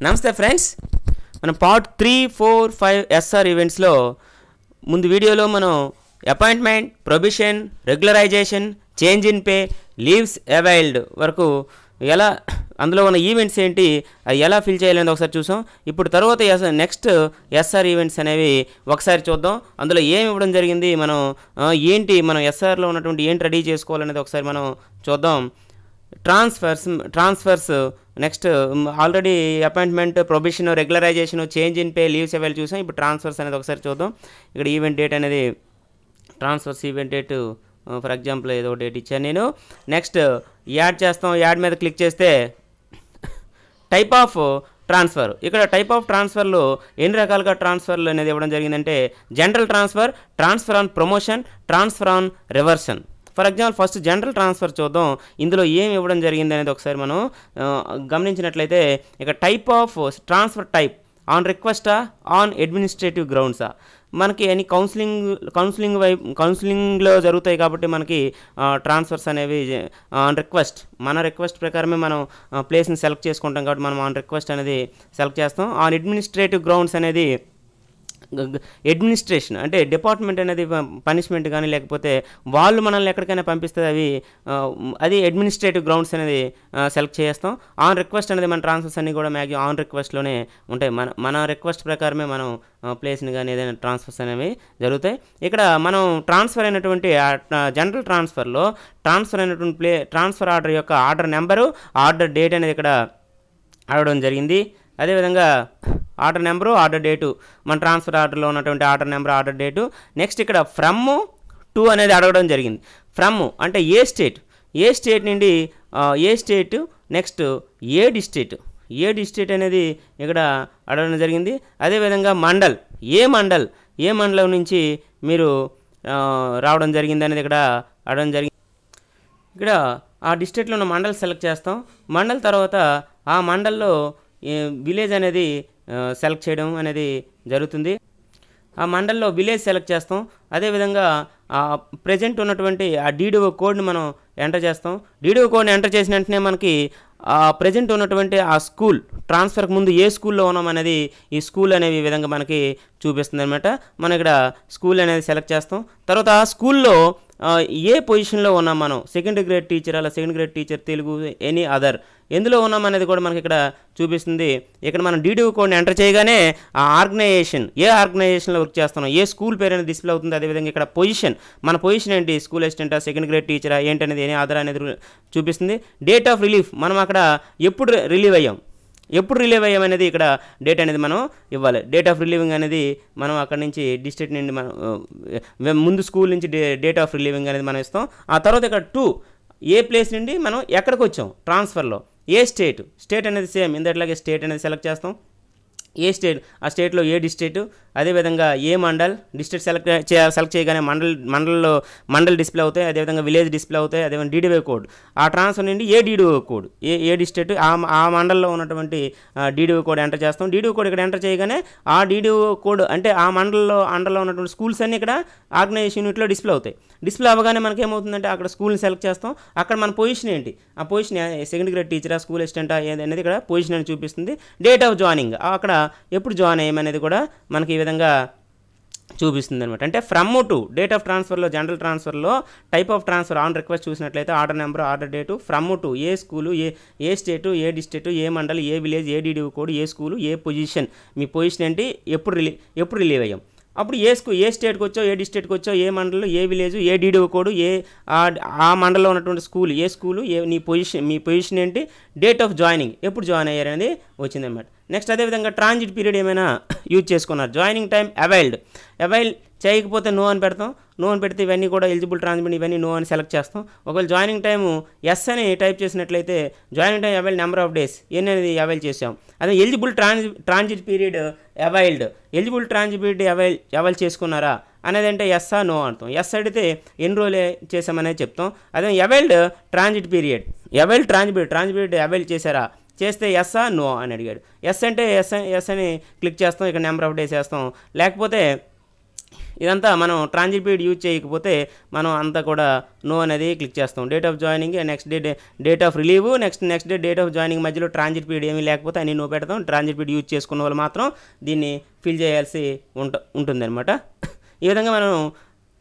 నమస్తే ఫ్రెండ్స్, మనం part 3, 4, 5 SR ఈవెంట్స్లో ముందు వీడియోలో మనం appointment, probation, regularization, change in pay, leaves availed వరకు ఎలా అందులో ఉన్న ఈవెంట్స్ ఏంటి, అది ఎలా ఫిల్ చేయాలని ఒకసారి చూసాం. ఇప్పుడు తర్వాత నెక్స్ట్ ఎస్ఆర్ ఈవెంట్స్ అనేవి ఒకసారి చూద్దాం. అందులో ఏమి ఇవ్వడం జరిగింది, మనం ఎస్ఆర్లో ఉన్నటువంటి ఏంటి రెడీ చేసుకోవాలనేది ఒకసారి మనం చూద్దాం. Transfers next already appointment, probation, regularization, change in pay, leaves avail చూసాం. ఇప్పుడు ట్రాన్స్ఫర్స్ అనేది ఒకసారి చూద్దాం. ఇక్కడ ఈవెంట్ డేట్ అనేది transfers event date for example ఏదో డేట్ ఇచ్చాను నేను. నెక్స్ట్ యాడ్ చేస్తాం. యాడ్ మీద క్లిక్ చేస్తే టైప్ ఆఫ్ ట్రాన్స్ఫర్, ఇక్కడ టైప్ ఆఫ్ ట్రాన్స్ఫర్లో ఎన్ని రకాలుగా ట్రాన్స్ఫర్లు అనేది ఇవ్వడం జరిగిందంటే general transfer, transfer on promotion, transfer on reversion. For example first general transfer చూద్దాం. ఇందులో ఏమి ఇవ్వడం జరిగింది అనేది ఒకసారి మనం గమనించినట్లైతే ఇక type of transfer type on రిక్వెస్టా, ఆన్ అడ్మినిస్ట్రేటివ్ గ్రౌండ్సా. మనకి అని కౌన్సిలింగ్లో జరుగుతాయి కాబట్టి మనకి ట్రాన్స్ఫర్స్ అనేవి ఆన్ రిక్వెస్ట్, మన రిక్వెస్ట్ ప్రకారమే మనం ప్లేస్ని సెలెక్ట్ చేసుకుంటాం కాబట్టి మనం ఆన్ రిక్వెస్ట్ అనేది సెలెక్ట్ చేస్తాం. ఆన్ అడ్మినిస్ట్రేటివ్ గ్రౌండ్స్ అనేది అడ్మినిస్ట్రేషన్ అంటే డిపార్ట్మెంట్ అనేది పనిష్మెంట్ కానీ లేకపోతే వాళ్ళు మనల్ని ఎక్కడికైనా పంపిస్తే అది అడ్మినిస్ట్రేటివ్ గ్రౌండ్స్ అనేది సెలెక్ట్ చేస్తాం. ఆన్ రిక్వెస్ట్ అనేది మన ట్రాన్స్ఫర్స్ అన్నీ కూడా మ్యాక్సిమం ఆన్ రిక్వెస్ట్లోనే ఉంటాయి. మన రిక్వెస్ట్ ప్రకారమే మనం ప్లేస్ని కానీ ఏదైనా ట్రాన్స్ఫర్స్ అనేవి జరుగుతాయి. ఇక్కడ మనం ట్రాన్స్ఫర్ అయినటువంటి జనరల్ ట్రాన్స్ఫర్లో ట్రాన్స్ఫర్ అయినటువంటి ట్రాన్స్ఫర్ ఆర్డర్ యొక్క ఆర్డర్ నెంబరు, ఆర్డర్ డేట్ అనేది ఇక్కడ అడగడం జరిగింది. అదేవిధంగా ఆర్డర్ నెంబరు, ఆర్డర్ డేటు, మన ట్రాన్స్ఫర్ ఆర్డర్లో ఉన్నటువంటి order number, order date. Next ఇక్కడ ఫ్రమ్ టు అనేది అడగడం జరిగింది. ఫ్రమ్ అంటే ఏ స్టేట్ నుండి ఏ స్టేట్, నెక్స్ట్ ఏ డిస్ట్రిక్ట్ అనేది ఇక్కడ అడగడం జరిగింది. అదేవిధంగా ఏ మండలం నుంచి మీరు రావడం జరిగింది అనేది ఇక్కడ అడగడం జరిగింది. ఇక్కడ ఆ డిస్ట్రిక్ట్లో ఉన్న మండల్ సెలెక్ట్ చేస్తాం. మండల్ తర్వాత ఆ మండల్లో విలేజ్ అనేది సెలెక్ట్ చేయడం అనేది జరుగుతుంది. ఆ మండల్లో విలేజ్ సెలెక్ట్ చేస్తాం. అదేవిధంగా ప్రజెంట్ ఉన్నటువంటి ఆ డీడీఓ కోడ్ని మనం ఎంటర్ చేస్తాం. డీడీఓ కోడ్ని ఎంటర్ చేసిన వెంటనే మనకి ప్రజెంట్ ఉన్నటువంటి ఆ స్కూల్, ట్రాన్స్ఫర్కి ముందు ఏ స్కూల్లో ఉన్నాం అనేది ఈ స్కూల్ అనేవి ఈ విధంగా మనకి చూపిస్తుంది అనమాట. మనం ఇక్కడ స్కూల్ అనేది సెలెక్ట్ చేస్తాం. తర్వాత ఆ స్కూల్లో ఏ పొజిషన్లో ఉన్నాం మనం, సెకండ్ గ్రేడ్ టీచర్, అలా second grade teacher, Telugu, any other ఎందులో ఉన్నాం అనేది కూడా మనకి ఇక్కడ చూపిస్తుంది. ఇక్కడ మనం డీడీఓ కోడ్ని ఎంటర్ చేయగానే ఆ ఆర్గనైజేషన్, ఏ ఆర్గనైజేషన్లో వర్క్ చేస్తున్నాం, ఏ స్కూల్ పేరు అనేది డిస్ప్లే అవుతుంది. అదేవిధంగా ఇక్కడ మన పొజిషన్ ఏంటి, స్కూల్ అసిస్టెంటా, సెకండ్ గ్రేడ్ టీచరా ఏంటనేది, ఎనీ అదర్ అనేది చూపిస్తుంది. డేట్ ఆఫ్ రిలీఫ్, మనం అక్కడ ఎప్పుడు రిలీవ్ అయ్యాం అనేది ఇక్కడ డేట్ అనేది మనం ఇవ్వాలి. డేట్ ఆఫ్ రిలీవింగ్ అనేది మనం అక్కడ నుంచి డిస్ట్రిక్ట్ నుండి మనం ముందు స్కూల్ నుంచి డేట్ ఆఫ్ రిలీవింగ్ అనేది మనం ఇస్తాం. ఆ తర్వాత ఇక్కడ ఏ ప్లేస్ నుండి మనం ఎక్కడికి వచ్చాం ట్రాన్స్ఫర్లో, ఏ స్టేట్ అనేది సేమ్ ఇందట్లాగే స్టేట్ అనేది సెలెక్ట్ చేస్తాం. ఏ స్టేట్, ఆ స్టేట్లో ఏ డిస్ట్రిక్ట్, అదేవిధంగా ఏ మండల్, డిస్ట్రిక్ట్ సెలెక్ట్ చేయగానే మండల్ డిస్ప్లే అవుతాయి. అదేవిధంగా విలేజ్ డిస్ప్లే అవుతాయి. అదేవిధంగా డీడీఓ కోడ్, ఆ ట్రాన్స్ఫర్ నుండి ఏ డీడీఓ కోడ్, ఏ డిస్ట్రిక్ట్, ఆ మండల్లో ఉన్నటువంటి డీడీఓ కోడ్ ఎంటర్ చేస్తాం. డీడీఓ కోడ్ ఇక్కడ ఎంటర్ చేయగానే ఆ డీడీఓ కోడ్ అంటే ఆ అండర్లో ఉన్నటువంటి స్కూల్స్ అన్నీ ఇక్కడ ఆర్గనైజేషన్ యూనిట్లో డిస్ప్లే అవుతాయి. డిస్ప్లే అవ్వగానే మనకి ఏమవుతుందంటే అక్కడ స్కూల్ని సెలెక్ట్ చేస్తాం. అక్కడ మన పొజిషన్ ఏంటి, ఆ పొజిషన్ సెకండ్ గ్రేడ్ టీచరా, స్కూల్ అసిస్టెంటా అనేది ఇక్కడ పొజిషన్ అని చూపిస్తుంది. డేట్ ఆఫ్ జాయినింగ్, అక్కడ ఎప్పుడు జాయిన్ అయ్యామనేది కూడా మనకి ఈ విధంగా చూపిస్తుంది అనమాట. అంటే ఫ్రమ్ టు డేట్ ఆఫ్ ట్రాన్స్ఫర్లో, జనరల్ ట్రాన్స్ఫర్లో type of transfer on request చూసినట్లయితే order number, order date, from to ఏ స్కూలు, ఏ స్టేటు, ఏ డిస్ట్రిక్ట్, ఏ మండల్, ఏ విలేజ్, ఏ డీడీఓ కోడ్, ఏ స్కూలు, ఏ పొజిషన్, మీ పొజిషన్ ఏంటి, ఎప్పుడు రిలీవ్ అయ్యాం. అప్పుడు ఏ స్టేట్కి వచ్చో, ఏ డిస్ట్రిక్ట్కి వచ్చో, ఏ మండలం, ఏ విలేజ్, ఏ డీడీఓ కోడ్, ఆ మండలంలో ఉన్నటువంటి స్కూలు, మీ పొజిషన్ ఏంటి, డేట్ ఆఫ్ జాయినింగ్, ఎప్పుడు జాయిన్ అయ్యారనేది వచ్చిందన్నమాట. నెక్స్ట్ అదేవిధంగా ట్రాన్జిట్ పీరియడ్ ఏమైనా యూజ్ చేసుకున్నారు. జాయినింగ్ టైం అవైల్ చేయకపోతే నో అని పెడతాం. నో అని పెడితే ఇవన్నీ కూడా ఎలిజిబుల్ ట్రాన్స్మిట్, ఇవన్నీ నో అని సెలెక్ట్ చేస్తాం. ఒకవేళ జాయినింగ్ టైము ఎస్ అని టైప్ చేసినట్లయితే joining time avail number of days ఎన్ని అనేది అవైల్ చేసాం. అదే eligible transit period availed, eligible transit period avail చేసుకున్నారా అనేది అంటే ఎస్ నో అంటాం. ఎస్ అడిగితే ఎన్ని రోజులు చేసామనేది చెప్తాం. అదే అవైల్డ్ ట్రాన్జిట్ పీరియడ్ అవైల్ చేశారా, చేస్తే ఎస్ నో అని అడిగాడు. ఎస్ అంటే ఎస్ అని క్లిక్ చేస్తాం. ఇక్కడ నెంబర్ ఆఫ్ డేస్ వేస్తాం. లేకపోతే ఇదంతా మనం ట్రాన్సిట్ పీరియడ్ యూజ్ చేయకపోతే మనం అంతా కూడా నో అనేది క్లిక్ చేస్తాం. Date of joining, next date of relieve, next day date of joining మధ్యలో ట్రాన్సిట్ పీరియడ్ ఏమీ లేకపోతే అన్ని నో పెడతాం. ట్రాన్సిట్ పీరియడ్ యూజ్ చేసుకున్న వాళ్ళు మాత్రం దీన్ని ఫిల్ చేయాల్సి ఉంటుందన్నమాట. ఈ విధంగా మనం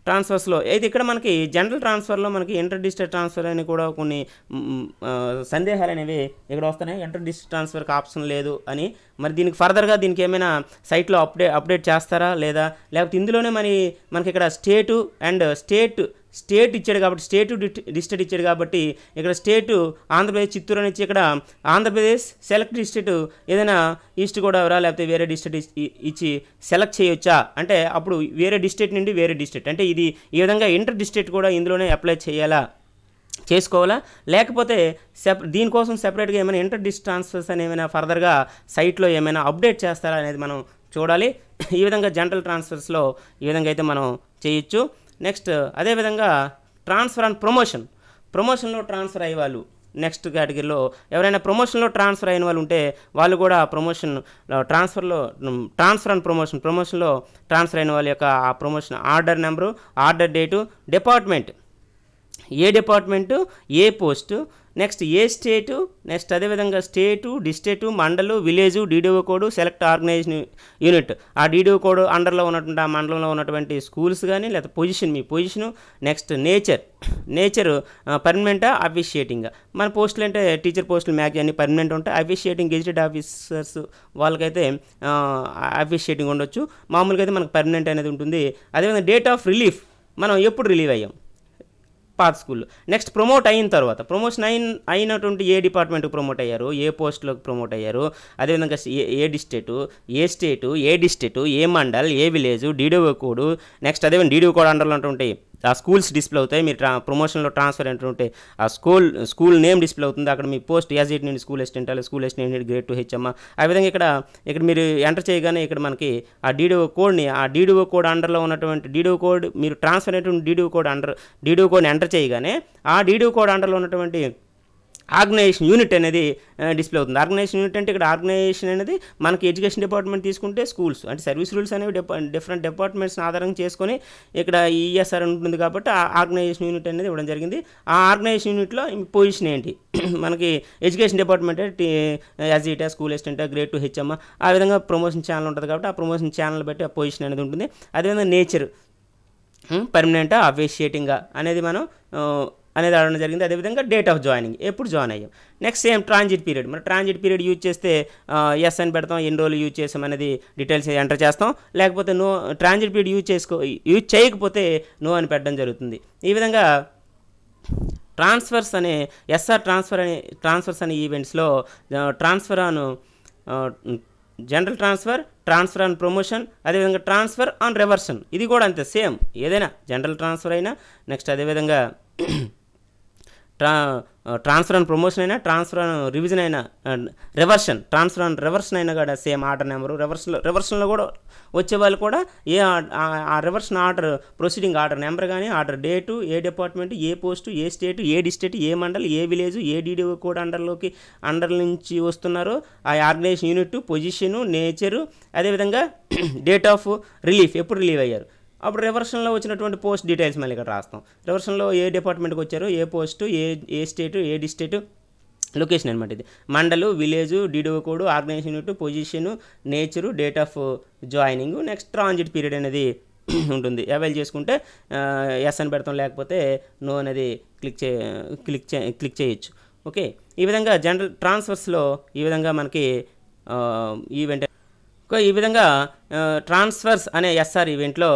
ట్రాన్స్ఫర్స్లో అయితే ఇక్కడ మనకి జనరల్ ట్రాన్స్ఫర్లో మనకి ఇంటర్ డిస్ట్రిక్ట్ ట్రాన్స్ఫర్ అని కూడా కొన్ని సందేహాలు అనేవి ఇక్కడ వస్తున్నాయి. ఇంటర్ డిస్ట్రిక్ట్ ట్రాన్స్ఫర్కి ఆప్షన్ లేదు అని, మరి దీనికి ఫర్దర్గా దీనికి ఏమైనా సైట్లో అప్డేట్ చేస్తారా లేదా, లేకపోతే ఇందులోనే మనకి ఇక్కడ స్టేట్ ఇచ్చాడు కాబట్టి డిస్ట్రిక్ట్ ఇచ్చాడు కాబట్టి ఇక్కడ స్టేటు ఆంధ్రప్రదేశ్ చిత్తూరు అని ఇచ్చి ఇక్కడ ఆంధ్రప్రదేశ్ సెలెక్ట్ డిస్ట్రిక్ట్ ఏదైనా ఈస్ట్ గోదావరి లేకపోతే వేరే డిస్ట్రిక్ట్ ఇచ్చి సెలెక్ట్ చేయొచ్చా అంటే అప్పుడు వేరే డిస్ట్రిక్ట్ నుండి వేరే డిస్ట్రిక్ట్ అంటే ఇది ఈ విధంగా ఇంటర్ డిస్ట్రిక్ట్ కూడా ఇందులోనే అప్లై చేసుకోవాలా లేకపోతే దీనికోసం సెపరేట్గా ఏమైనా ఇంటర్ డిస్ట్రిక్ట్ ట్రాన్స్ఫర్స్ అని ఏమైనా ఫర్దర్గా సైట్లో ఏమైనా అప్డేట్ చేస్తారా అనేది మనం చూడాలి. ఈ విధంగా జనరల్ ట్రాన్స్ఫర్స్లో ఈ విధంగా అయితే మనం చేయొచ్చు. నెక్స్ట్ అదేవిధంగా ట్రాన్స్ఫర్ అండ్ ప్రమోషన్లో ట్రాన్స్ఫర్ అయ్యే వాళ్ళు నెక్స్ట్ కేటగిరీలో ఎవరైనా ప్రమోషన్లో ట్రాన్స్ఫర్ అయిన వాళ్ళు ఉంటే వాళ్ళు కూడా ట్రాన్స్ఫర్ అండ్ ప్రమోషన్లో ట్రాన్స్ఫర్ అయిన వాళ్ళ యొక్క ఆ promotion order number, order date, department ఏ డిపార్ట్మెంటు, ఏ పోస్టు, నెక్స్ట్ ఏ స్టేటు, నెక్స్ట్ అదేవిధంగా state, district, mandal, village, DDO code, select organisation unit ఆ డీడీఓ కోడ్ అండర్లో ఉన్నటువంటి ఆ మండలంలో ఉన్నటువంటి స్కూల్స్ కానీ లేకపోతే పొజిషన్ మీ పొజిషను, నెక్స్ట్ నేచర్ పర్మనెంటా అఫీషియేటింగ్గా మన పోస్టులు అంటే టీచర్ పోస్టులు మ్యాక్సిమం అన్ని పర్మనెంట్ ఉంటాయి. అఫీషియేటింగ్ గెజిటెడ్ ఆఫీసర్స్ వాళ్ళకైతే అఫీషియేటింగ్ ఉండొచ్చు, మామూలుగా అయితే మనకు పర్మనెంట్ అనేది ఉంటుంది. అదేవిధంగా డేట్ ఆఫ్ రిలీఫ్ మనం ఎప్పుడు రిలీవ్ అయ్యాం పాత స్కూల్లో. నెక్స్ట్ ప్రమోట్ అయిన తర్వాత ప్రమోషన్ అయినటువంటి ఏ డిపార్ట్మెంట్కి ప్రమోట్ అయ్యారు, ఏ పోస్టులోకి ప్రమోట్ అయ్యారు, అదేవిధంగా ఏ స్టేటు, ఏ డిస్ట్రిక్టు, ఏ మండల్, ఏ విలేజ్, డీడీఓ కోడ్, నెక్స్ట్ అదేవిధంగా డీడీఓ కోడ్ అండర్లో ఉన్నటువంటి ఆ స్కూల్స్ డిస్ప్లే అవుతాయి. మీరు ప్రమోషన్లో ట్రాన్స్ఫర్ అయినటువంటి ఆ స్కూల్ నేమ్ డిస్ప్లే అవుతుంది. అక్కడ మీ పోస్ట్ యాజిట్ నుండి స్కూల్ అసిస్టెంట్ అలా స్కూల్ అసిస్టెంట్ గ్రేడ్ 2 హెచ్ఎమ్ ఆ విధంగా ఇక్కడ మీరు ఎంటర్ చేయగానే ఇక్కడ మనకి ఆ డీడీఓ కోడ్ అండర్లో ఉన్నటువంటి డీడీఓ కోడ్ మీరు ట్రాన్స్ఫర్ అయినటువంటి డీడీఓ కోడ్ని ఎంటర్ చేయగానే ఆ డీడీఓ కోడ్ అండర్లో ఉన్నటువంటి ఆర్గనైజేషన్ యూనిట్ అనేది డిస్ప్లే అవుతుంది. ఆర్గనైజేషన్ యూనిట్ అంటే ఇక్కడ ఆర్గనైజేషన్ అనేది మనకి ఎడ్యుకేషన్ డిపార్ట్మెంట్ తీసుకుంటే స్కూల్స్ అంటే సర్వీస్ రూల్స్ అనేవి డిఫరెంట్ డిపార్ట్మెంట్స్ని ఆధారంగా చేసుకొని ఇక్కడ ఈఎస్ఆర్ ఉంటుంది కాబట్టి ఆ ఆర్గనైజేషన్ యూనిట్ అనేది ఇవ్వడం జరిగింది. ఆ ఆర్గనైజేషన్ యూనిట్లో పొజిషన్ ఏంటి మనకి education department as it school assistant grade 2 HM ఆ విధంగా ప్రమోషన్ ఛానల్ ఉంటుంది కాబట్టి ఆ ప్రమోషన్ ఛానల్ బట్టి ఆ పొజిషన్ అనేది ఉంటుంది. అదేవిధంగా నేచర్ పర్మనెంటా అఫీషియేటింగ్గా అనేది అడగడం జరిగింది. అదేవిధంగా డేట్ ఆఫ్ జాయినింగ్ ఎప్పుడు జాయిన్ అయ్యాం. నెక్స్ట్ సేమ్ ట్రాన్సిట్ పీరియడ్ మన ట్రాన్సిట్ పీరియడ్ యూజ్ చేస్తే ఎస్ అని పెడతాం, ఎన్ని రోజులు యూజ్ చేసాం అనేది డీటెయిల్స్ ఎంటర్ చేస్తాం. లేకపోతే నో ట్రాన్సిట్ పీరియడ్ యూజ్ చేయకపోతే నో అని పెట్టడం జరుగుతుంది. ఈ విధంగా ట్రాన్స్ఫర్స్ అనే ట్రాన్స్ఫర్స్ అనే ఈవెంట్స్లో జనరల్ ట్రాన్స్ఫర్ అండ్ ప్రమోషన్, అదేవిధంగా ట్రాన్స్ఫర్ అండ్ రివర్షన్ ఇది కూడా అంతే సేమ్. ఏదైనా జనరల్ ట్రాన్స్ఫర్ అయినా నెక్స్ట్ అదేవిధంగా ట్రాన్స్ఫర్ అండ్ ప్రమోషన్ అయినా ట్రాన్స్ఫర్ అండ్ రివిజన్ అయినా ట్రాన్స్ఫర్ అండ్ రివర్షన్ అయినా కూడా సేమ్ ఆర్డర్ నెంబరు. రివర్షన్లో కూడా వచ్చేవాళ్ళు కూడా ఆ reversion order proceeding order number కానీ ఆర్డర్ డేటు, ఏ డిపార్ట్మెంట్, ఏ పోస్టు, ఏ స్టేటు, ఏ డిస్ట్రిక్ట్, ఏ మండల్, ఏ విలేజ్, ఏ డీడీఓ కోడ్ అండర్ నుంచి వస్తున్నారో ఆ ఆర్గనైజేషన్ యూనిట్, పొజిషను, నేచరు, అదేవిధంగా డేట్ ఆఫ్ రిలీఫ్ ఎప్పుడు రిలీవ్ అయ్యారు. అప్పుడు రివర్షన్లో వచ్చినటువంటి పోస్ట్ డీటెయిల్స్ మళ్ళీ ఇక్కడ రాస్తాం. రివర్షన్లో ఏ డిపార్ట్మెంట్కి వచ్చారు, ఏ పోస్టు, ఏ స్టేటు, ఏ డిస్ట్రిక్ట్, లొకేషన్ అనమాట. ఇది mandal, village, DDO code, organisation unit, position, nature, date of joining, next transit period అనేది ఉంటుంది. అవైల్ చేసుకుంటే ఎస్ అని పెడతాం, లేకపోతే నో అనేది క్లిక్ చేయొచ్చు. ఓకే, ఈ విధంగా జనరల్ ట్రాన్స్ఫర్స్లో ఈ విధంగా మనకి ఈవెంట్ ఈ విధంగా ట్రాన్స్ఫర్స్ అనే ఎస్ఆర్ ఈవెంట్లో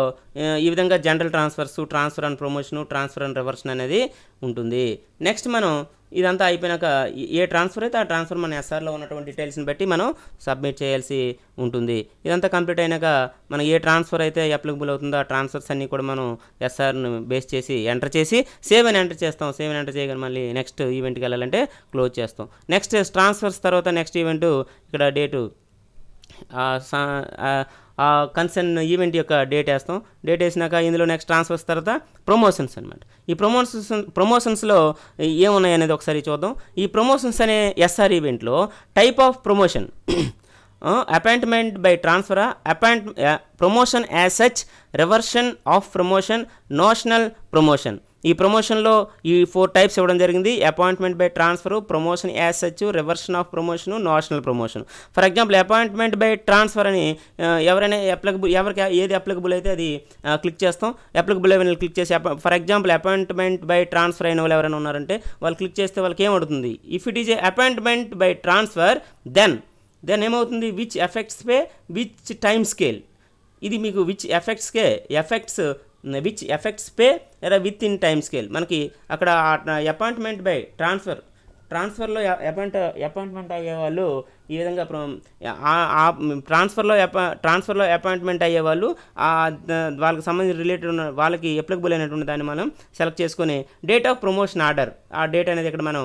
ఈ విధంగా general transfer and promotion, transfer and reversion అనేది ఉంటుంది. నెక్స్ట్ మనం ఇదంతా అయిపోయినాక ఏ ట్రాన్స్ఫర్ అయితే ఆ ట్రాన్స్ఫర్ మన ఎస్ఆర్లో ఉన్నటువంటి డీటెయిల్స్ని బట్టి మనం సబ్మిట్ చేయాల్సి ఉంటుంది. ఇదంతా కంప్లీట్ అయినాక మనం ఏ ట్రాన్స్ఫర్ అయితే అప్లికబుల్ అవుతుందో ఆ ట్రాన్స్ఫర్స్ అన్నీ కూడా మనం ఎస్ఆర్ను బేస్ చేసి ఎంటర్ చేసి సేవ్ అని ఎంటర్ చేస్తాం. సేవ్ అని ఎంటర్ చేయగానే మళ్ళీ నెక్స్ట్ ఈవెంట్కి వెళ్ళాలంటే క్లోజ్ చేస్తాం. నెక్స్ట్ ట్రాన్స్ఫర్స్ తర్వాత నెక్స్ట్ ఈవెంట్ ఇక్కడ డేటు కన్సర్న్ ఈవెంట్ యొక్క డేట్ వేస్తాం. డేట్ వేసినాక ఇందులో నెక్స్ట్ ట్రాన్స్ఫర్స్ తర్వాత ప్రమోషన్స్ అనమాట. ఈ ప్రమోషన్స్లో ఏమున్నాయి అనేది ఒకసారి చూద్దాం. ఈ ప్రమోషన్స్ అనే ఎస్ఆర్ ఈవెంట్లో type of promotion appointment by ట్రాన్స్ఫరా, promotion as such, reversion of promotion, notional promotion. ఈ ప్రమోషన్లో ఈ 4 టైప్స్ ఇవ్వడం జరిగింది. Appointment by transfer, promotion as such, reversion of promotion, notional promotion. For example appointment by transfer అని ఎవరైనా ఎవరికి ఏది అప్లికబుల్ అయితే అది క్లిక్ చేస్తాం. అప్లికబుల్ అయిన క్లిక్ చేసి for example appointment by transfer అయిన వాళ్ళు ఎవరైనా ఉన్నారంటే వాళ్ళు క్లిక్ చేస్తే వాళ్ళకి ఏమవుతుంది, if it is a appointment by transfer then ఏమవుతుంది, which effects pay which time scale. ఇది మీకు విచ్ ఎఫెక్ట్స్ పే లేదా విత్ ఇన్ టైమ్ స్కేల్. మనకి అక్కడ అపాయింట్మెంట్ బై ట్రాన్స్ఫర్లో అపాయింట్మెంట్ అయ్యేవాళ్ళు ఈ విధంగా ట్రాన్స్ఫర్లో అపాయింట్మెంట్ అయ్యేవాళ్ళు వాళ్ళకి సంబంధించి రిలేటెడ్ ఉన్న వాళ్ళకి అప్లికబుల్ అయినటువంటి దాన్ని మనం సెలెక్ట్ చేసుకొని డేట్ ఆఫ్ ప్రమోషన్ ఆర్డర్, ఆ డేట్ అనేది ఇక్కడ మనం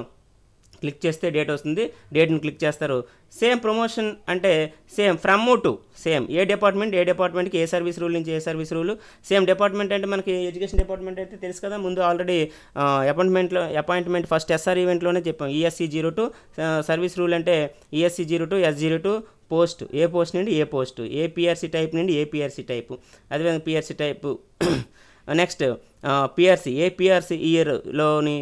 క్లిక్ చేస్తే డేట్ వస్తుంది. డేట్ని క్లిక్ చేస్తారు. సేమ్ ప్రమోషన్ అంటే సేమ్ ఫ్రమ్ టు సేమ్ ఏ డిపార్ట్మెంట్కి ఏ సర్వీస్ రూల్ నుంచి ఏ సర్వీస్ రూల్. సేమ్ డిపార్ట్మెంట్ అంటే మనకి ఎడ్యుకేషన్ డిపార్ట్మెంట్ అయితే తెలుసు కదా, ముందు ఆల్రెడీ అపాయింట్మెంట్ ఫస్ట్ ఎస్ఆర్ ఈవెంట్లోనే చెప్పాం. ESC 02 సర్వీస్ రూల్ అంటే ESC 02 S02 పోస్ట్, ఏ పోస్ట్ నుండి ఏ పోస్టు, ఏ PRC టైప్ నుండి ఏ PRC టైపు, అదేవిధంగా PRC టైపు. నెక్స్ట్ PRC ఇయర్లోని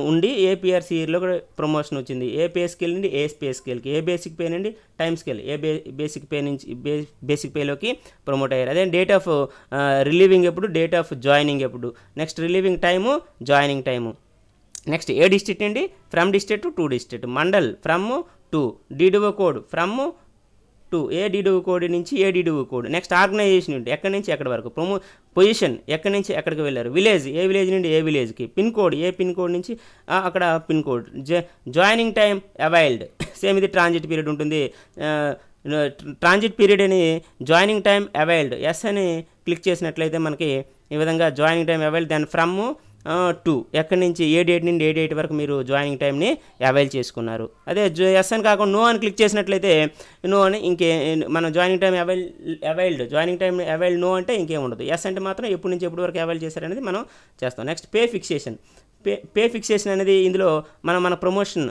ఉండి ఏ PRC ఇయర్లో కూడా ప్రమోషన్ వచ్చింది. ఏ పే స్కేల్ నుండి ఏ పే స్కేల్కి, ఏ బేసిక్ పే నుండి టైమ్ స్కేల్, ఏ బేసిక్ పే నుంచి బేసిక్ పేలోకి ప్రమోట్ అయ్యారు. అదే డేట్ ఆఫ్ రిలీవింగ్ ఎప్పుడు, డేట్ ఆఫ్ జాయినింగ్ ఎప్పుడు, next relieving time, joining time. Next ఏ డిస్ట్రిక్ట్ నుండి from district to district, mandal from to, DDO code from to, ఏ DDO కోడ్ నుంచి ఏ DDO కోడ్. నెక్స్ట్ ఆర్గనైజేషన్ నుండి ఎక్కడి నుంచి ఎక్కడి వరకు, పొజిషన్ ఎక్కడి నుంచి ఎక్కడికి వెళ్ళారు, విలేజ్ ఏ విలేజ్ నుండి ఏ విలేజ్కి, పిన్ కోడ్ ఏ పిన్ కోడ్ నుంచి అక్కడ pin code. Joining time availed, same ఇది ట్రాన్జిట్ పీరియడ్ ఉంటుంది. ట్రాన్జిట్ పీరియడ్ అని జాయినింగ్ టైం అవైల్డ్ ఎస్ అని క్లిక్ చేసినట్లయితే మనకి ఈ విధంగా జాయినింగ్ టైం అవైల్డ్. దాని ఫ్రమ్ టు ఎక్కడి నుంచి ఏ డేట్ నుండి ఏ డేట్ వరకు మీరు జాయినింగ్ టైంని అవైల్ చేసుకున్నారు. అదే ఎస్ అని కాకుండా నో అని క్లిక్ చేసినట్లయితే నో అని మనం జాయినింగ్ టైం అవైల్డ్ నో అంటే ఇంకేం ఉండదు. ఎస్ అంటే మాత్రం ఎప్పటి నుంచి ఎప్పటి వరకు అవైల్ చేశారనేది మనం చేస్తాం. నెక్స్ట్ పే ఫిక్సేషన్ అనేది ఇందులో మన ప్రమోషన్,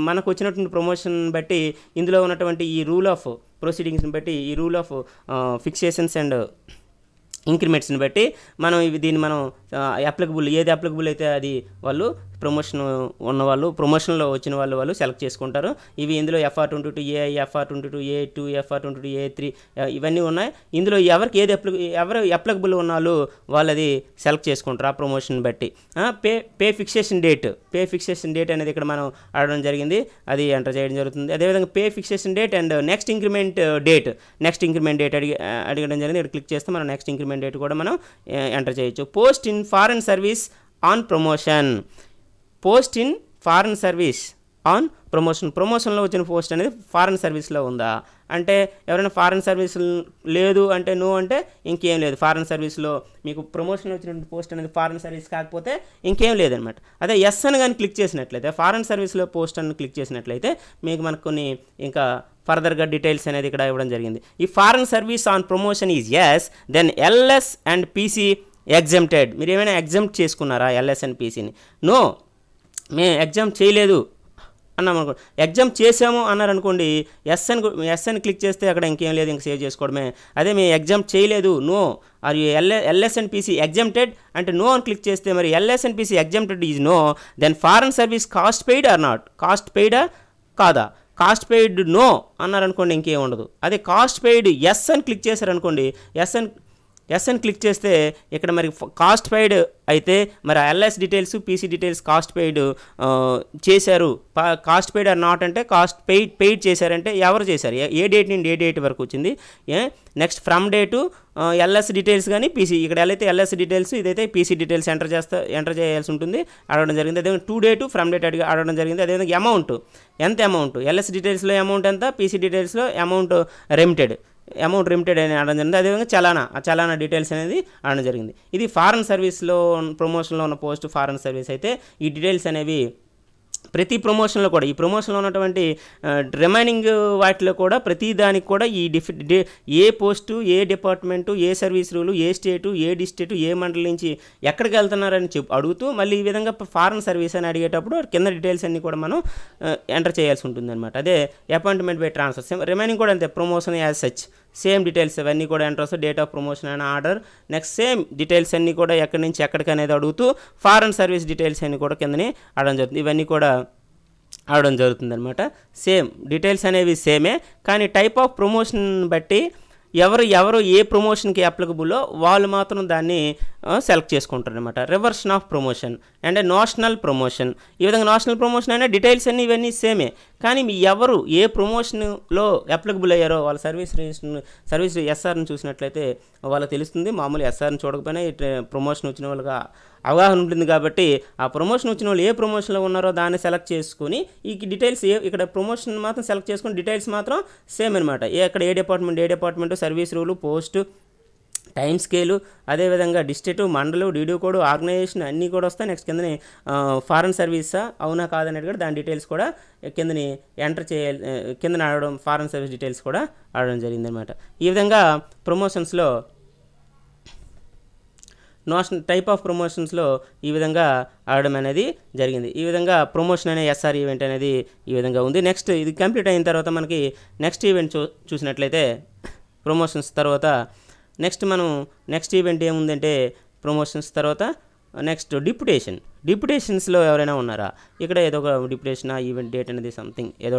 మనకు వచ్చినటువంటి ప్రమోషన్ బట్టి ఇందులో ఉన్నటువంటి ఈ రూల్ ఆఫ్ ప్రొసీడింగ్స్ని బట్టి, ఈ రూల్ ఆఫ్ ఫిక్సేషన్స్ అండ్ ఇంక్రిమెంట్స్ని బట్టి మనం దీన్ని మనం ఏది అప్లికబుల్ అయితే అది వాళ్ళు ప్రమోషన్ ఉన్నవాళ్ళు, ప్రమోషన్లో వచ్చిన వాళ్ళు సెలెక్ట్ చేసుకుంటారు. ఇవి ఇందులో FR22A, FR22A2, FR22A3 ఇవన్నీ ఉన్నాయి. ఇందులో ఎవరు అప్లికబుల్ ఉన్నాళ్ళు వాళ్ళది సెలెక్ట్ చేసుకుంటారు ఆ ప్రమోషన్ బట్టి. పే ఫిక్సేషన్ డేట్ అనేది ఇక్కడ మనం అడగడం జరిగింది, అది ఎంటర్ చేయడం జరుగుతుంది. అదేవిధంగా pay fixation date and next increment date అడగడం జరిగింది. ఇక్కడ క్లిక్ చేస్తే మనం నెక్స్ట్ ఇంక్రిమెంట్ డేట్ కూడా మనం ఎంటర్ చేయొచ్చు. Post in foreign service on promotion, ప్రమోషన్లో వచ్చిన పోస్ట్ అనేది ఫారెన్ సర్వీస్లో ఉందా అంటే, ఎవరైనా ఫారెన్ సర్వీస్ లేదు అంటే నో అంటే ఇంకేం లేదు. ఫారెన్ సర్వీస్లో మీకు ప్రమోషన్లో వచ్చిన పోస్ట్ అనేది ఫారెన్ సర్వీస్ కాకపోతే ఇంకేం లేదనమాట. అదే ఎస్ అని కానీ క్లిక్ చేసినట్లయితే, ఫారెన్ సర్వీస్లో పోస్ట్ అని క్లిక్ చేసినట్లయితే మనకు కొన్ని ఇంకా ఫర్దర్గా డీటెయిల్స్ అనేది ఇక్కడ ఇవ్వడం జరిగింది. ఈ foreign service on promotion is yes, then LS and PC exempted. మీరు ఏమైనా ఎగ్జెంప్ట్ చేసుకున్నారా LS అండ్ PCని? నో, మేము ఎగ్జామ్ట్ చేయలేదు అన్నాం అనుకోండి. ఎగ్జామ్ చేసాము అన్నారనుకోండి, ఎస్ అని క్లిక్ చేస్తే అక్కడ ఇంకేం లేదు, ఇంక సేవ్ చేసుకోవడమే. అదే మేము ఎగ్జామ్ చేయలేదు, no. Are you LS and PC exempted అంటే నో అని క్లిక్ చేస్తే మరి LS and PC exempted is no. Then foreign service cost paid or not, cost పెయిడా కాదా? కాస్ట్ పెయిడ్ నో అన్నారనుకోండి ఇంకేం ఉండదు. అదే కాస్ట్ పెయిడ్ ఎస్ అని క్లిక్ చేశారనుకోండి, ఎస్ అని క్లిక్ చేస్తే ఇక్కడ మరి కాస్ట్ పెయిడ్ అయితే మరి LS details PC details cost paid చేశారు. కాస్ట్ పెయిడ్ ఆర్ నాట్ అంటే కాస్ట్ పెయిడ్ చేశారంటే ఎవరు చేశారు, ఏ డేట్ నుండి ఏ డేట్ వరకు వచ్చింది. Next from date LS details కానీ PC, ఇక్కడ అయితే LS డీటెయిల్స్, ఇదైతే PC డీటెయిల్స్ ఎంటర్ చేయాల్సి ఉంటుంది, అడగడం జరిగింది. అదేవిధంగా టు డేటు ఫ్రమ్ డేట్ అడగడం జరిగింది. అదేవిధంగా అమౌంట్, ఎంత అమౌంట్, LS డీటెయిల్స్లో అమౌంట్ ఎంత, PC డీటెయిల్స్లో అమౌంట్ రెమిటెడ్ అని అనడం జరిగింది. అదేవిధంగా చలానా డీటెయిల్స్ అనేది అనడం జరిగింది. ఇది ఫారెన్ సర్వీస్లో ప్రమోషన్లో ఉన్న పోస్ట్ ఫారెన్ సర్వీస్ అయితే ఈ డీటెయిల్స్ అనేవి ప్రతి ప్రమోషన్లో కూడా ఈ ప్రమోషన్లో ఉన్నటువంటి రిమైనింగ్ వాటిలో కూడా ప్రతి దానికి కూడా ఈ ఏ పోస్టు, ఏ డిపార్ట్మెంటు, ఏ సర్వీస్ రూలు, ఏ స్టేటు, ఏ డిస్ట్రిక్టు, ఏ మండలి నుంచి ఎక్కడికి వెళ్తున్నారని అడుగుతూ మళ్ళీ ఈ విధంగా ఫారెన్ సర్వీస్ అని అడిగేటప్పుడు కింద డీటెయిల్స్ అన్నీ కూడా మనం ఎంటర్ చేయాల్సి ఉంటుంది అనమాట. అదే అపాయింట్మెంట్ బై ట్రాన్స్ఫర్. రిమైనింగ్ కూడా అంతే, promotion as such same details అవన్నీ కూడా ఎంటర్ వస్తాయి. Date of promotion and order, next same details అన్నీ కూడా ఎక్కడి నుంచి ఎక్కడికి అనేది అడుగుతూ ఫారెన్ సర్వీస్ డీటెయిల్స్ అన్నీ కూడా కిందని అడగడం జరుగుతుంది. ఇవన్నీ కూడా అవడం జరుగుతుంది అనమాట. సేమ్ డీటెయిల్స్ అనేవి సేమే, కానీ టైప్ ఆఫ్ ప్రమోషన్ బట్టి ఎవరు ఏ ప్రమోషన్కి అప్లికబుల్లో వాళ్ళు మాత్రం దాన్ని సెలెక్ట్ చేసుకుంటారు అనమాట. Reversion of promotion and national promotion. ఈ విధంగా నేషనల్ ప్రమోషన్ అయినా డీటెయిల్స్ అన్నీ ఇవన్నీ సేమే, కానీ ఎవరు ఏ ప్రమోషన్లో అప్లికబుల్ అయ్యారో వాళ్ళ సర్వీస్ ఎస్ఆర్ని చూసినట్లయితే వాళ్ళకి తెలుస్తుంది. మామూలు ఎస్ఆర్ని చూడకపోయినా ప్రమోషన్ వచ్చిన వాళ్ళకి అవగాహన ఉంటుంది కాబట్టి ఆ ప్రమోషన్ వచ్చిన వాళ్ళు ఏ ప్రమోషన్లో ఉన్నారో దాన్ని సెలెక్ట్ చేసుకుని ఈ డీటెయిల్స్ ఇక్కడ ప్రమోషన్ మాత్రం సెలెక్ట్ చేసుకుని డీటెయిల్స్ మాత్రం సేమ్ అనమాట. అక్కడ ఏ department, service rule, post, time scale, అదేవిధంగా district, mandal, DD code, organisation అన్నీ కూడా వస్తాయి. నెక్స్ట్ కిందని ఫారెన్ సర్వీసా అవునా కాదనేది కూడా దాని డీటెయిల్స్ కూడా కిందని ఎంటర్ చేయాలి, కింద అడగడం ఫారెన్ సర్వీస్ డీటెయిల్స్ కూడా అడగడం జరిగిందనమాట. ఈ విధంగా ప్రమోషన్స్లో టైప్ ఆఫ్ ప్రమోషన్స్లో ఈ విధంగా ఆడడం అనేది జరిగింది. ఈ విధంగా ప్రమోషన్ అనే ఎస్ఆర్ ఈవెంట్ అనేది ఈ విధంగా ఉంది. నెక్స్ట్ ఇది కంప్లీట్ అయిన తర్వాత మనకి నెక్స్ట్ ఈవెంట్ చూసినట్లయితే ప్రమోషన్స్ తర్వాత నెక్స్ట్ ఈవెంట్ ఏముందంటే ప్రమోషన్స్ తర్వాత నెక్స్ట్ డిప్యుటేషన్స్లో ఎవరైనా ఉన్నారా? ఇక్కడ ఏదో ఒక డిప్యుటేషన్ ఈవెంట్ డేట్ అనేది సంథింగ్ ఏదో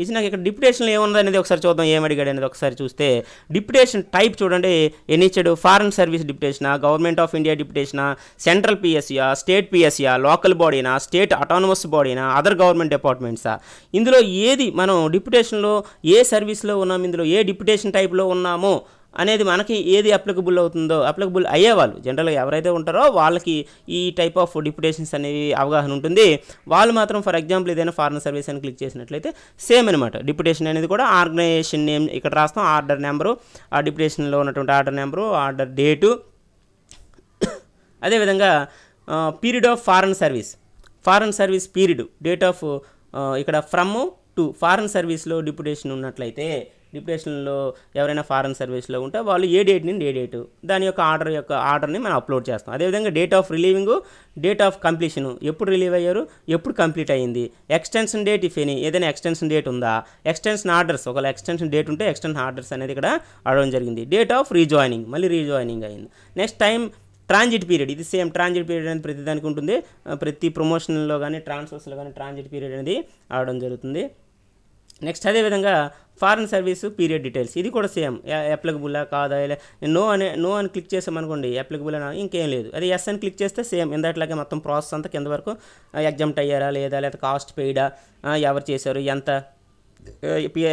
ఇచ్చినాక ఇక్కడ డిప్యుటేషన్లో ఏముంది అనేది ఒకసారి చూద్దాం. ఏమడిగాడు అనేది ఒకసారి చూస్తే డిప్యుటేషన్ టైప్ చూడండి ఎన్ని ఇచ్చాడు. ఫారెన్ సర్వీస్ డిప్యుటేషనా, గవర్నమెంట్ ఆఫ్ ఇండియా డిప్యుటేషనా, సెంట్రల్ పిఎస్సియా, స్టేట్ పిఎస్సియా, లోకల్ బాడీనా, స్టేట్ అటానమస్ బాడీనా, అదర్ గవర్నమెంట్ డిపార్ట్మెంట్సా? ఇందులో ఏది మనం డిప్యుటేషన్లో ఏ సర్వీస్లో ఉన్నాము, ఇందులో ఏ డిప్యుటేషన్ టైప్లో ఉన్నామో అనేది మనకి ఏది అప్లికబుల్ అవుతుందో, అప్లికబుల్ అయ్యేవాళ్ళు జనరల్గా ఎవరైతే ఉంటారో వాళ్ళకి ఈ టైప్ ఆఫ్ డిప్యుటేషన్స్ అనేవి అవగాహన ఉంటుంది. వాళ్ళు మాత్రం ఫర్ ఎగ్జాంపుల్ ఏదైనా ఫారెన్ సర్వీస్ అని క్లిక్ చేసినట్లయితే సేమ్ అనమాట. డిప్యుటేషన్ అనేది కూడా ఆర్గనైజేషన్ నేమ్ ఇక్కడ రాస్తాం, ఆర్డర్ నెంబరు, ఆ డిప్యుటేషన్లో ఉన్నటువంటి ఆర్డర్ నెంబరు, ఆర్డర్ డేటు, అదేవిధంగా period of foreign service period, date of ఇక్కడ ఫ్రమ్ టు ఫారెన్ సర్వీస్లో డిప్యుటేషన్ ఉన్నట్లయితే డిప్యుటేషన్లో ఎవరైనా ఫారెన్ సర్వీస్లో ఉంటే వాళ్ళు ఏ డేట్ నుండి ఏ డేటు దాని యొక్క ఆర్డర్ని మనం అప్లోడ్ చేస్తాం. అదేవిధంగా date of relieving, date of completion, ఎప్పుడు రిలీవ్ అయ్యారు, ఎప్పుడు కంప్లీట్ అయ్యింది, ఎక్స్టెన్షన్ డేట్ ఇఫ్ ఎనీ, ఏదైనా ఎక్స్టెన్షన్ డేట్ ఉందా, ఎక్స్టెన్షన్ ఆర్డర్స్, ఒకవేళ ఎక్స్టెన్షన్ డేట్ ఉంటే ఎక్స్టెన్షన్ ఆర్డర్స్ అనేది ఇక్కడ అడగడం జరిగింది. డేట్ ఆఫ్ రీజాయినింగ్, మళ్ళీ రీజాయినింగ్ అయింది. నెక్స్ట్ టైం ట్రాన్జిట్ పీరియడ్, ఇది సేమ్ ట్రాన్జిట్ పీరియడ్ అనేది ప్రతి దానికి ఉంటుంది. ప్రతి ప్రమోషన్లో కానీ ట్రాన్స్ఫర్స్లో కానీ ట్రాన్జిట్ పీరియడ్ అనేది ఆడడం జరుగుతుంది. నెక్స్ట్ అదేవిధంగా ఫారెన్ సర్వీస్ పీరియడ్ డీటెయిల్స్, ఇది కూడా సేమ్ అప్లికబుల్లా కాదా, నో అని క్లిక్ చేసామనుకోండి అప్లికబుల్ అని ఇంకేం లేదు. అది ఎస్ అని క్లిక్ చేస్తే సేమ్ ఇందాట్లాగే మొత్తం ప్రాసెస్ అంతా కింద వరకు ఎగ్జామ్ట్ అయ్యారా లేదా, లేదా కాస్ట్ పెయిడా, ఎవరు చేశారు, ఎంత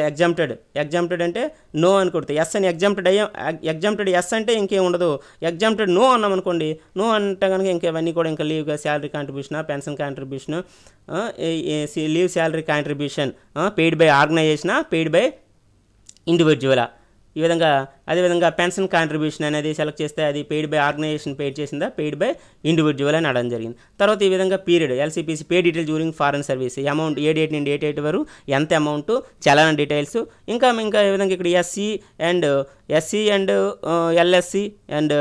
ఎగ్జామ్టెడ్ అంటే నో అని కొడితే ఎస్ అని ఎగ్జామ్టెడ్ ఎస్ అంటే ఇంకేం ఉండదు. ఎగ్జామ్టెడ్ నో అన్నాం అనుకోండి, నో అంటే కనుక ఇంకేవన్నీ కూడా ఇంకా లీవ్గా salary contribution, pension contribution, leave salary contribution paid by ఆర్గనైజేషనా, పెయిడ్ బై ఇండివిజువలా, ఈ విధంగా. అదేవిధంగా పెన్షన్ కాంట్రిబ్యూషన్ అనేది సెలెక్ట్ చేస్తే అది పెయిడ్ బై ఆర్గనైజేషన్ పెయిడ్ చేసిందా, పెయిడ్ బై ఇండివిజువల్ అని అడగడం జరిగింది. తర్వాత ఈ విధంగా period LCPC pay detail during foreign service, amount ఏ డేట్ నుండి ఏ డేట్ వరకు ఎంత అమౌంట్, చలానా డీటెయిల్స్, ఇంకా ఈ విధంగా ఇక్కడ SC and LSC and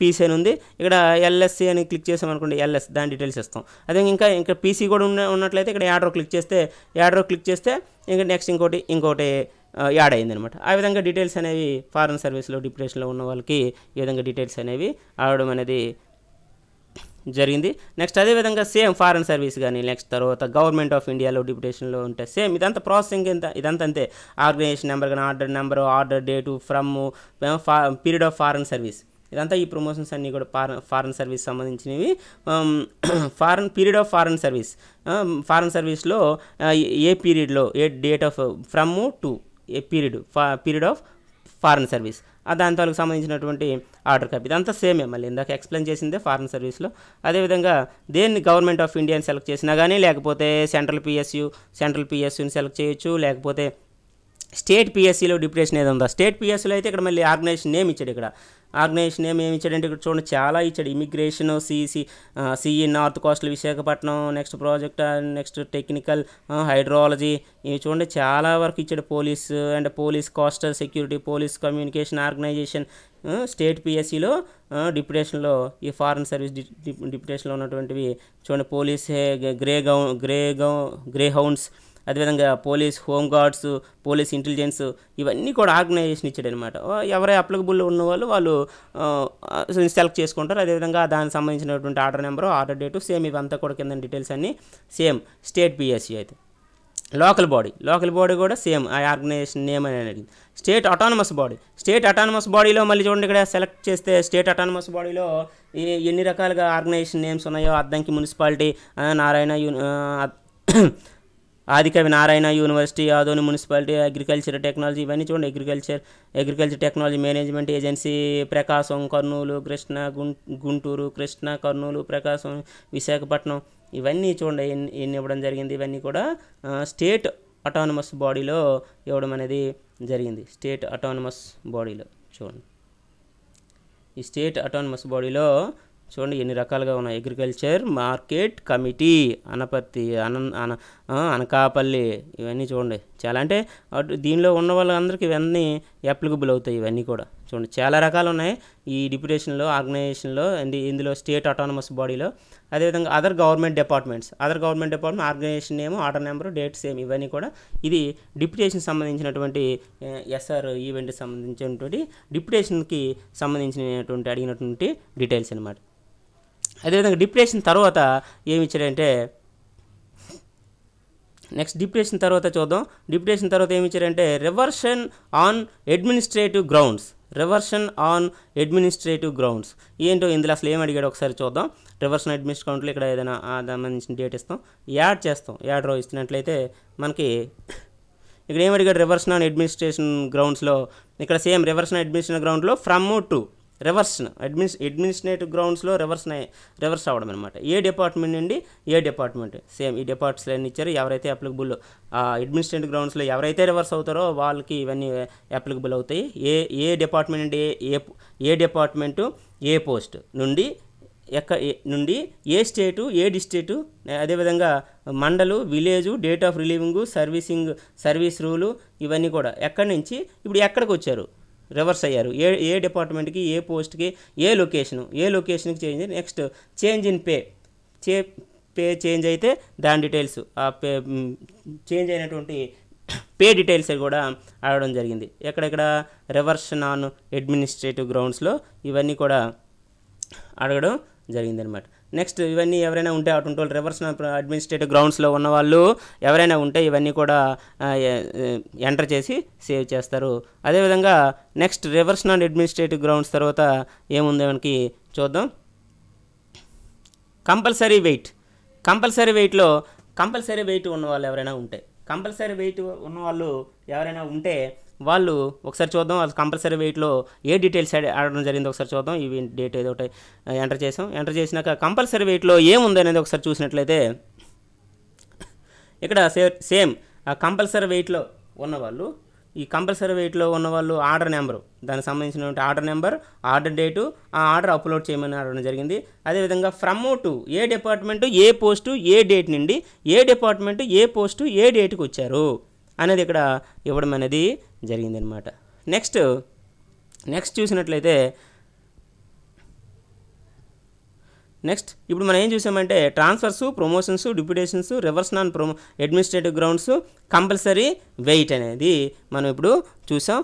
PC అని ఉంది. ఇక్కడ ఎల్ఎస్సి అని క్లిక్ చేసామనుకోండి ఎల్ఎస్ దాని డీటెయిల్స్ ఇస్తాం. అదే ఇంకా పీసీ కూడా ఉన్నట్లయితే ఇక్కడ యాడ్రో క్లిక్ చేస్తే ఇంకా నెక్స్ట్ ఇంకోటి యాడ్ అయిందనమాట. ఆ విధంగా డీటెయిల్స్ అనేవి ఫారెన్ సర్వీస్లో డిప్యుటేషన్లో ఉన్న వాళ్ళకి ఈ విధంగా డీటెయిల్స్ అనేవి ఆడడం అనేది జరిగింది. నెక్స్ట్ అదేవిధంగా సేమ్ ఫారెన్ సర్వీస్ కానీ నెక్స్ట్ తర్వాత గవర్నమెంట్ ఆఫ్ ఇండియాలో డిప్యుటేషన్లో ఉంటే సేమ్ ఇదంతా ప్రాసెసింగ్ ఇదంతా అంతే. ఆర్గనైజేషన్ నెంబర్ కానీ order number, order date, from, period of foreign service, ఇదంతా ఈ ప్రమోషన్స్ అన్నీ కూడా ఫారెన్ సర్వీస్ సంబంధించినవి. పీరియడ్ ఆఫ్ ఫారెన్ సర్వీస్లో ఏ పీరియడ్లో ఏ డేట్ ఆఫ్ ఫ్రమ్ టు ఏ పీరియడ్ ఆఫ్ ఫారెన్ సర్వీస్, దాని తాలకు సంబంధించినటువంటి ఆర్డర్ కాపీ, ఇదంతా సేమే. మళ్ళీ ఇందాక ఎక్స్ప్లెయిన్ చేసిందే ఫారెన్ సర్వీస్లో. అదేవిధంగా దేన్ని గవర్నమెంట్ ఆఫ్ ఇండియాని సెలెక్ట్ చేసినా కానీ, లేకపోతే సెంట్రల్ పిఎస్యుని సెలెక్ట్ చేయొచ్చు, లేకపోతే స్టేట్ పిఎస్సిలో డిప్యుటేషన్ ఏదో ఉందా, స్టేట్ పిఎస్సిలో అయితే ఇక్కడ మళ్ళీ ఆర్గనైజేషన్ నేమ్ ఇచ్చాడు. ఇక్కడ ఆర్గనైజేషన్ నేమ్ ఏమి ఇచ్చాడంటే ఇక్కడ చూడండి చాలా ఇచ్చాడు. Immigration, CE north coastal Visakhapatnam, next project, next technical, hydrology, ఇవి చూడండి చాలా వరకు ఇచ్చాడు. Police and police coastal security, police communication organisation. State పిఎస్సిలో డిప్యుటేషన్లో ఈ ఫారెన్ సర్వీస్ డిప్యుటేషన్లో ఉన్నటువంటివి చూడండి. పోలీస్ గ్రే హౌండ్స్, అదేవిధంగా police home guards, police intelligence, ఇవన్నీ కూడా ఆర్గనైజేషన్ ఇచ్చాడు అనమాట. ఎవరై అప్లికబుల్ ఉన్న వాళ్ళు సెలెక్ట్ చేసుకుంటారు. అదేవిధంగా దానికి సంబంధించినటువంటి order number, order date same, ఇవంతా కూడా కింద డీటెయిల్స్ అన్నీ సేమ్. స్టేట్ పిఎస్సి అయితే లోకల్ బాడీ కూడా సేమ్, ఆ ఆర్గనైజేషన్ నేమ్ అనేది. స్టేట్ అటానమస్ బాడీలో మళ్ళీ చూడండి ఇక్కడ సెలెక్ట్ చేస్తే స్టేట్ అటానమస్ బాడీలో ఎన్ని రకాలుగా ఆర్గనైజేషన్ నేమ్స్ ఉన్నాయో, Addanki municipality, Adikavi Narayana university, Adoni municipality, agriculture technology, ఇవన్నీ చూడండి. Agriculture technology management agency, Prakasam, Kurnool, Guntur, Krishna, Kurnool, Prakasam, Visakhapatnam, ఇవన్నీ చూడండి ఎన్ని ఇవ్వడం జరిగింది. ఇవన్నీ కూడా స్టేట్ అటానమస్ బాడీలో ఇవ్వడం అనేది జరిగింది. స్టేట్ అటానమస్ బాడీలో చూడండి. ఈ స్టేట్ అటానమస్ బాడీలో చూడండి ఎన్ని రకాలుగా ఉన్నాయి. Agriculture market committee, Anaparthi, Anakapalli, ఇవన్నీ చూడండి చాలా. అంటే దీనిలో ఉన్న వాళ్ళందరికీ ఇవన్నీ అప్లికబుల్ అవుతాయి. ఇవన్నీ కూడా చూడండి చాలా రకాలు ఉన్నాయి ఈ డిప్యుటేషన్లో, ఆర్గనైజేషన్లో, అండ్ ఇందులో స్టేట్ అటానమస్ బాడీలో. అదేవిధంగా other government department organisation name, order number, date same, ఇవన్నీ కూడా ఇది డిప్యుటేషన్ సంబంధించినటువంటి ఎస్ఆర్ ఈవెంట్కి సంబంధించినటువంటి డిప్యుటేషన్కి సంబంధించినటువంటి అడిగినటువంటి డీటెయిల్స్ అనమాట. అదేవిధంగా డిప్యుటేషన్ తర్వాత ఏమి ఇచ్చారంటే, నెక్స్ట్ డిప్యుటేషన్ తర్వాత చూద్దాం. డిప్యుటేషన్ తర్వాత ఏమి ఇచ్చారంటే రివర్షన్ ఆన్ అడ్మినిస్ట్రేటివ్ గ్రౌండ్స్. ఏంటో ఇందులో అసలు ఏం అడిగాడు ఒకసారి చూద్దాం. రివర్షన్ అడ్మినిస్ట్రేటివ్ గ్రౌండ్లో ఇక్కడ ఏదైనా సంబంధించిన డేట్ ఇస్తాం, యాడ్ రో ఇస్తున్నట్లయితే మనకి ఇక్కడ ఏం అడిగాడు, రివర్షన్ ఆన్ అడ్మినిస్ట్రేషన్ గ్రౌండ్స్లో ఇక్కడ సేమ్ రివర్షన్ అడ్మినిస్ట్రేషన్ గ్రౌండ్లో ఫ్రమ్ టు అడ్మినిస్ట్రేటివ్ గ్రౌండ్స్లో రివర్స్ అవ్వడం అనమాట. ఏ డిపార్ట్మెంట్ నుండి ఏ డిపార్ట్మెంట్, సేమ్ ఈ డిపార్ట్మెంట్స్ అన్ని ఇచ్చారు. ఎవరైతే అప్లికబుల్ అడ్మినిస్ట్రేటివ్ గ్రౌండ్స్లో ఎవరైతే రివర్స్ అవుతారో వాళ్ళకి ఇవన్నీ అప్లికబుల్ అవుతాయి. ఏ డిపార్ట్మెంట్ నుండి ఏ డిపార్ట్మెంటు, ఏ పోస్ట్ నుండి ఏ స్టేటు, ఏ డిస్ట్రిక్టు, అదేవిధంగా mandal, village, date of relieving, service rule, ఇవన్నీ కూడా ఎక్కడి నుంచి ఇప్పుడు ఎక్కడికి వచ్చారు, రివర్స్ అయ్యారు, ఏ డిపార్ట్మెంట్కి, ఏ పోస్ట్కి, ఏ లొకేషన్కి change. Next change in pay change అయితే దాని డీటెయిల్స్, ఆ చేంజ్ అయినటువంటి పే డీటెయిల్స్ కూడా అడగడం జరిగింది. ఎక్కడెక్కడ రివర్షన్ ఆన్ అడ్మినిస్ట్రేటివ్ గ్రౌండ్స్లో ఇవన్నీ కూడా అడగడం జరిగిందనమాట. నెక్స్ట్ ఇవన్నీ ఎవరైనా ఉంటే అటువంటి వాళ్ళు రివర్షన్ అడ్మినిస్ట్రేటివ్ గ్రౌండ్స్లో ఉన్నవాళ్ళు ఎవరైనా ఉంటే ఇవన్నీ కూడా ఎంటర్ చేసి సేవ్ చేస్తారు. అదేవిధంగా next reversion on administrative grounds తర్వాత ఏముంది మనకి చూద్దాం. కంపల్సరీ వెయిట్ ఉన్నవాళ్ళు ఎవరైనా ఉంటే వాళ్ళు ఒకసారి చూద్దాం. వాళ్ళు కంపల్సరీ వెయిట్లో ఏ డీటెయిల్స్ అడగడం జరిగిందో ఒకసారి చూద్దాం. ఇవి డేట్ ఏదో ఒకటి ఎంటర్ చేసినాక కంపల్సరీ వెయిట్లో ఏముంది అనేది ఒకసారి చూసినట్లయితే ఇక్కడ సేమ్ కంపల్సరీ వెయిట్లో ఉన్నవాళ్ళు ఆర్డర్ నెంబరు, దానికి సంబంధించినటువంటి ఆర్డర్ నెంబర్, ఆర్డర్ డేటు, ఆ ఆర్డర్ అప్లోడ్ చేయమని అడగడం జరిగింది. అదేవిధంగా ఫ్రమ్ టు ఏ డిపార్ట్మెంటు, ఏ పోస్టు, ఏ డేట్ నుండి ఏ డిపార్ట్మెంటు, ఏ పోస్టు, ఏ డేట్కి వచ్చారు అనేది ఇక్కడ ఇవ్వడం అనేది జరిగిందనమాట. నెక్స్ట్ చూసినట్లయితే నెక్స్ట్ ఇప్పుడు మనం ఏం చూసామంటే transfers, promotions, deputations, reversion on administrative grounds, compulsory wait అనేది మనం ఇప్పుడు చూసాం.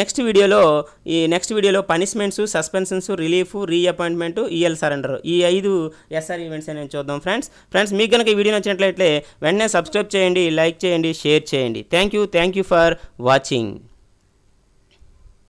నెక్స్ట్ వీడియోలో punishments, suspensions, relief, reappointment, EL surrender, ఈ 5 ఎస్ఆర్ ఈవెంట్స్ అనేది చూద్దాం. ఫ్రెండ్స్ మీకు కనుక ఈ వీడియో నచ్చినట్లయితే వెంటనే సబ్స్క్రైబ్ చేయండి, లైక్ చేయండి, షేర్ చేయండి. Thank you for watching.